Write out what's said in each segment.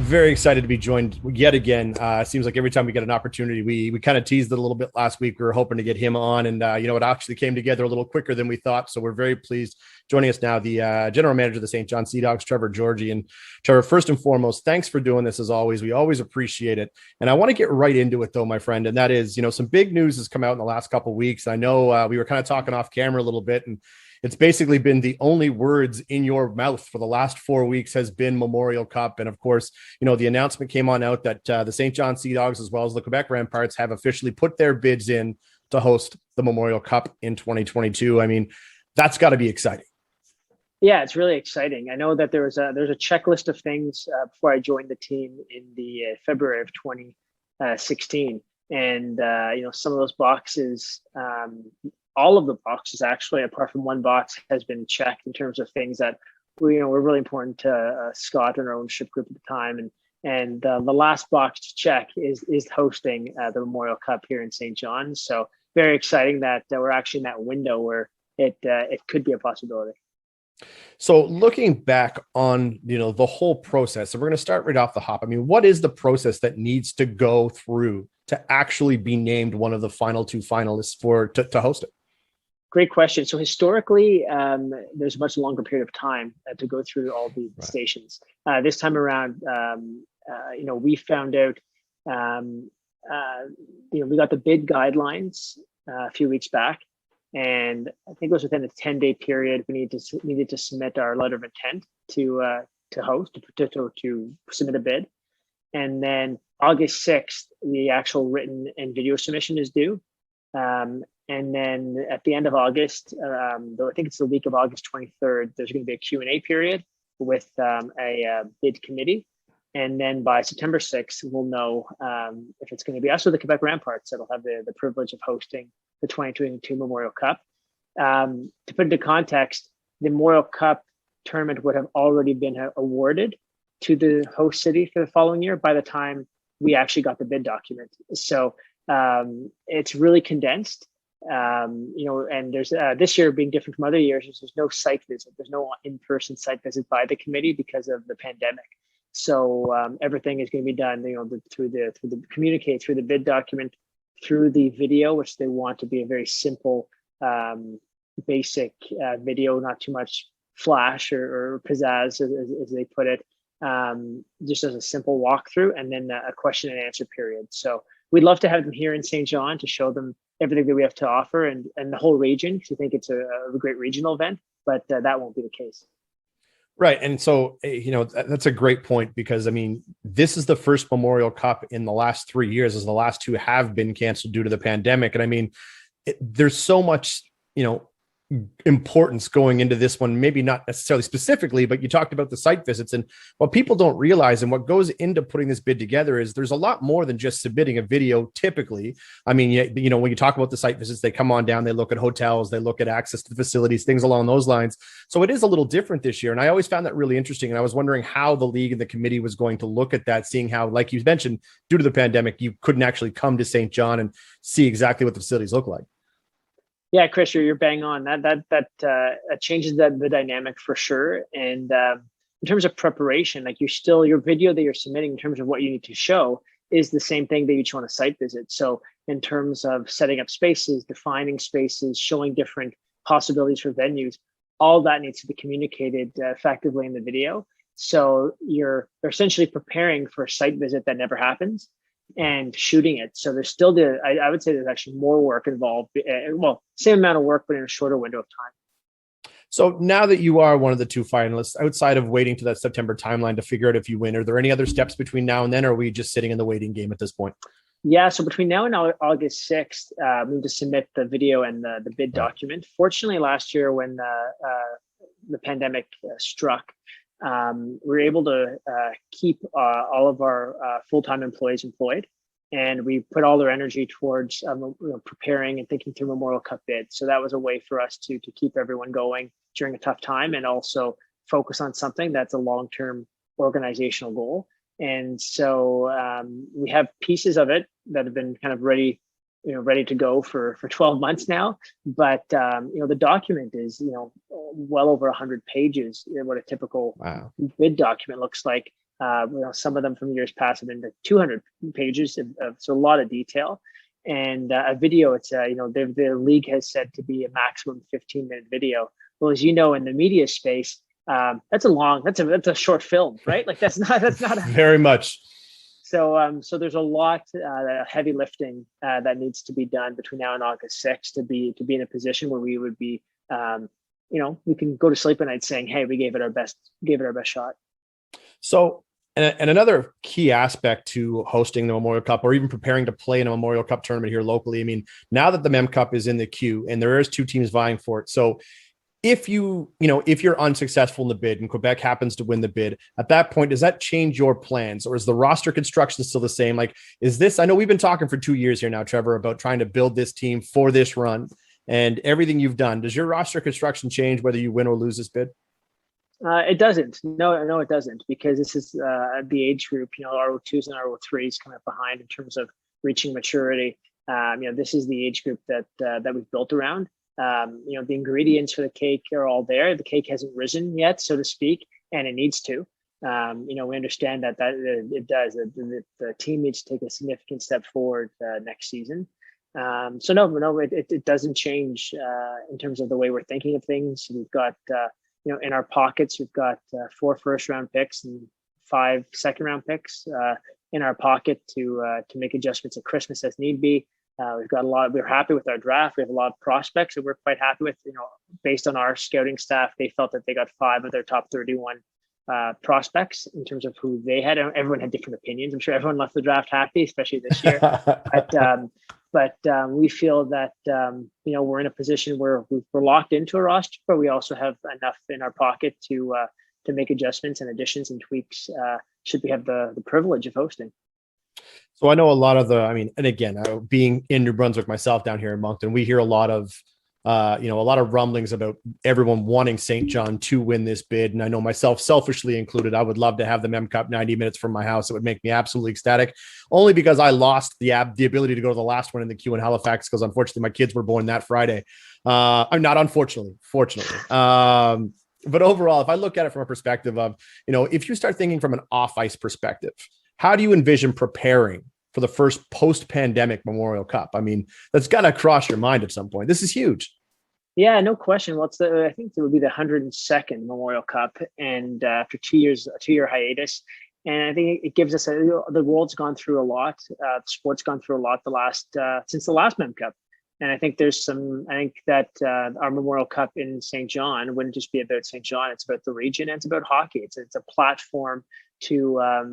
Very excited to be joined yet again. Seems like every time we get an opportunity, we kind of teased it a little bit last week. We were hoping to get him on, and it actually came together a little quicker than we thought. So we're very pleased. Joining us now, the general manager of the St. John Sea Dogs, Trevor Georgie. And Trevor, first and foremost, thanks for doing this as always. We always appreciate it. And I want to get right into it, though, my friend. And that is, some big news has come out in the last couple of weeks. I know we were kind of talking off camera a little bit, and it's basically been the only words in your mouth for the last 4 weeks has been Memorial Cup. And of course, the announcement came on out that the St. John Sea Dogs, as well as the Quebec Ramparts, have officially put their bids in to host the Memorial Cup in 2022. I mean, that's got to be exciting. Yeah, it's really exciting. I know that there's a checklist of things before I joined the team in the February of 2016. And, some of those boxes, all of the boxes actually, apart from one box, has been checked in terms of things that were really important to Scott and our ownership group at the time. And the last box to check is hosting the Memorial Cup here in St. John. So very exciting that we're actually in that window where it could be a possibility. So looking back on, the whole process, so we're going to start right off the hop. I mean, what is the process that needs to go through to actually be named one of the final two finalists to host it? Great question. So historically, there's a much longer period of time to go through all the stations. This time around, we found out, we got the bid guidelines a few weeks back, and I think it was within a 10-day period we needed to submit our letter of intent to host, to submit a bid, and then August 6th, the actual written and video submission is due. And then at the end of August, though I think it's the week of August 23rd, there's going to be a Q&A period with a bid committee. And then by September 6th, we'll know if it's going to be us or the Quebec Ramparts that'll have the privilege of hosting the 2022 Memorial Cup. To put into context, the Memorial Cup tournament would have already been awarded to the host city for the following year by the time we actually got the bid document. So it's really condensed. And there's this year being different from other years, there's no site visit. There's no in-person site visit by the committee because of the pandemic. So everything is going to be done, through the bid document, through the video, which they want to be a very simple, basic video, not too much flash or pizzazz, as they put it. Just as a simple walkthrough, and then a question and answer period. So we'd love to have them here in St. John to show them everything that we have to offer and the whole region, because we think it's a great regional event, but that won't be the case. Right. And so, that's a great point, because, I mean, this is the first Memorial Cup in the last 3 years, as the last two have been canceled due to the pandemic. And I mean, there's so much, importance going into this one, maybe not necessarily specifically, but you talked about the site visits, and what people don't realize and what goes into putting this bid together is there's a lot more than just submitting a video. Typically, I mean, when you talk about the site visits, they come on down, they look at hotels, they look at access to the facilities, things along those lines. So it is a little different this year, and I always found that really interesting. And I was wondering how the league and the committee was going to look at that, seeing how, like you mentioned, due to the pandemic, you couldn't actually come to St. John and see exactly what the facilities look like. Yeah, Chris, you're bang on. That changes the dynamic for sure. And in terms of preparation, like your video that you're submitting in terms of what you need to show is the same thing that you show on a site visit. So in terms of setting up spaces, defining spaces, showing different possibilities for venues, all that needs to be communicated effectively in the video. So you're essentially preparing for a site visit that never happens and shooting it. So there's still I would say there's actually more work involved. Same amount of work, but in a shorter window of time. So now that you are one of the two finalists, outside of waiting to that September timeline to figure out if you win, are there any other steps between now and then, or are we just sitting in the waiting game at this point? Yeah, so between now and August 6th, we need to submit the video and the bid document. Fortunately, last year when the pandemic struck, we were able to keep all of our full-time employees employed, and we put all their energy towards preparing and thinking through Memorial Cup bids. So that was a way for us to keep everyone going during a tough time, and also focus on something that's a long-term organizational goal. And so we have pieces of it that have been kind of ready to go for 12 months now. But, the document is, well over 100 pages, what a typical bid document looks like. Some of them from years past have been like 200 pages so a lot of detail. And a video, it's the league has said to be a maximum 15-minute video. Well, as you know, in the media space, that's a short film, right? Like that's not very much. So there's a lot heavy lifting that needs to be done between now and August 6th to be in a position where we would be, we can go to sleep at night saying, hey, we gave it our best shot. So, and another key aspect to hosting the Memorial Cup, or even preparing to play in a Memorial Cup tournament here locally, I mean, now that the Mem Cup is in the queue and there is 2 teams vying for it, so if you're unsuccessful in the bid and Quebec happens to win the bid, at that point, does that change your plans, or is the roster construction still the same? Like, is this, I know we've been talking for 2 years here now, Trevor, about trying to build this team for this run and everything you've done. Does your roster construction change whether you win or lose this bid? It doesn't. No, it doesn't, because this is the age group, R02s and R03s kind of behind in terms of reaching maturity. This is the age group that we've built around. The ingredients for the cake are all there. The cake hasn't risen yet, so to speak, and it needs to. We understand that it does. The team needs to take a significant step forward next season. It doesn't change in terms of the way we're thinking of things. We've got, in our pockets, we've got 4 first-round picks and 5 second-round picks in our pocket to make adjustments at Christmas as need be. We've got we're happy with our draft. We have a lot of prospects that we're quite happy with. Based on our scouting staff, they felt that they got 5 of their top 31 prospects in terms of who they had. Everyone had different opinions. I'm sure everyone left the draft happy, especially this year. But we feel that we're in a position where we're locked into a roster, but we also have enough in our pocket to make adjustments and additions and tweaks should we have the privilege of hosting. So I know a lot of and again, being in New Brunswick myself down here in Moncton, we hear a lot of rumblings about everyone wanting St. John to win this bid. And I know myself, selfishly included, I would love to have the Mem Cup 90 minutes from my house. It would make me absolutely ecstatic, only because I lost the ability to go to the last one in the queue in Halifax, because unfortunately my kids were born that Friday. I'm not unfortunately, fortunately. But overall, if I look at it from a perspective of, if you start thinking from an off-ice perspective, how do you envision preparing for the first post-pandemic Memorial Cup? I mean, that's got to cross your mind at some point. This is huge. Yeah, no question. Well, I think it would be the 102nd Memorial Cup, and after 2 years, a 2-year hiatus, and I think it gives us the world's gone through a lot. Sport's gone through a lot since the last Mem Cup, and I think that our Memorial Cup in St. John wouldn't just be about St. John. It's about the region, and it's about hockey. It's a platform to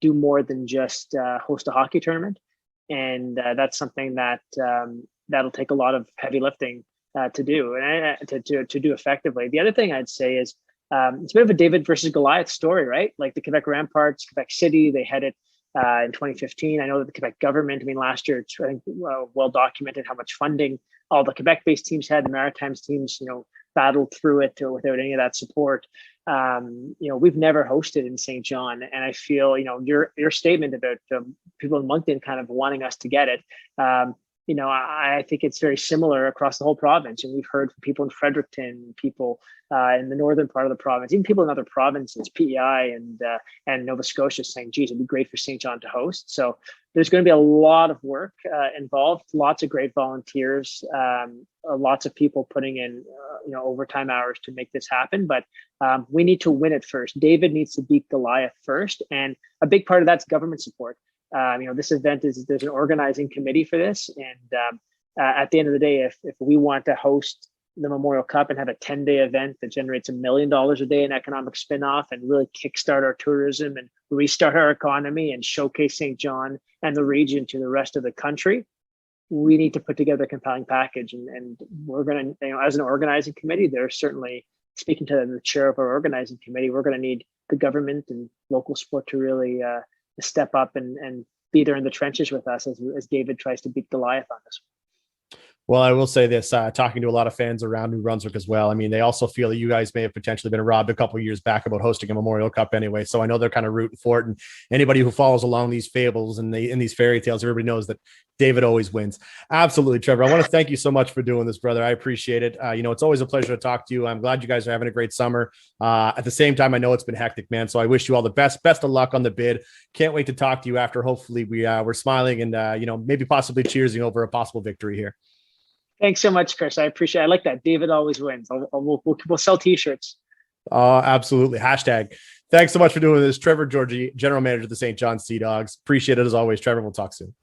do more than just host a hockey tournament, and that's something that that'll take a lot of heavy lifting to do and to do effectively. The other thing I'd say is it's a bit of a David versus Goliath story, right? Like the Quebec Ramparts, Quebec City, they had it in 2015. I know that the Quebec government, last year, it's, I think, well documented how much funding all the Quebec-based teams had. The Maritimes teams, battled through it without any of that support. We've never hosted in St. John, and I feel, your statement about people in Moncton kind of wanting us to get it. I think it's very similar across the whole province, and we've heard from people in Fredericton, people in the northern part of the province, even people in other provinces, PEI and Nova Scotia, saying, "Geez, it'd be great for St. John to host." So there's going to be a lot of work involved, lots of great volunteers, lots of people putting in overtime hours to make this happen. But we need to win it first. David needs to beat Goliath first, and a big part of that's government support. This event there's an organizing committee for this, and at the end of the day, if we want to host the Memorial Cup and have a 10-day event that generates $1 million a day in economic spinoff and really kickstart our tourism and restart our economy and showcase St. John and the region to the rest of the country, we need to put together a compelling package. And we're going to, as an organizing committee, they're certainly speaking to the chair of our organizing committee. We're going to need the government and local support to really step up and be there in the trenches with us as David tries to beat Goliath on this. Well, I will say this, talking to a lot of fans around New Brunswick as well. I mean, they also feel that you guys may have potentially been robbed a couple of years back about hosting a Memorial Cup anyway. So I know they're kind of rooting for it. And anybody who follows along these fables and in these fairy tales, everybody knows that David always wins. Absolutely, Trevor. I want to thank you so much for doing this, brother. I appreciate it. It's always a pleasure to talk to you. I'm glad you guys are having a great summer. At the same time, I know it's been hectic, man. So I wish you all the best. Best of luck on the bid. Can't wait to talk to you after. Hopefully, we're smiling and maybe possibly cheersing over a possible victory here. Thanks so much, Chris. I appreciate it. I like that. David always wins. We'll sell t-shirts. Absolutely. Hashtag. Thanks so much for doing this. Trevor Georgie, General Manager of the St. John Sea Dogs. Appreciate it as always, Trevor. We'll talk soon.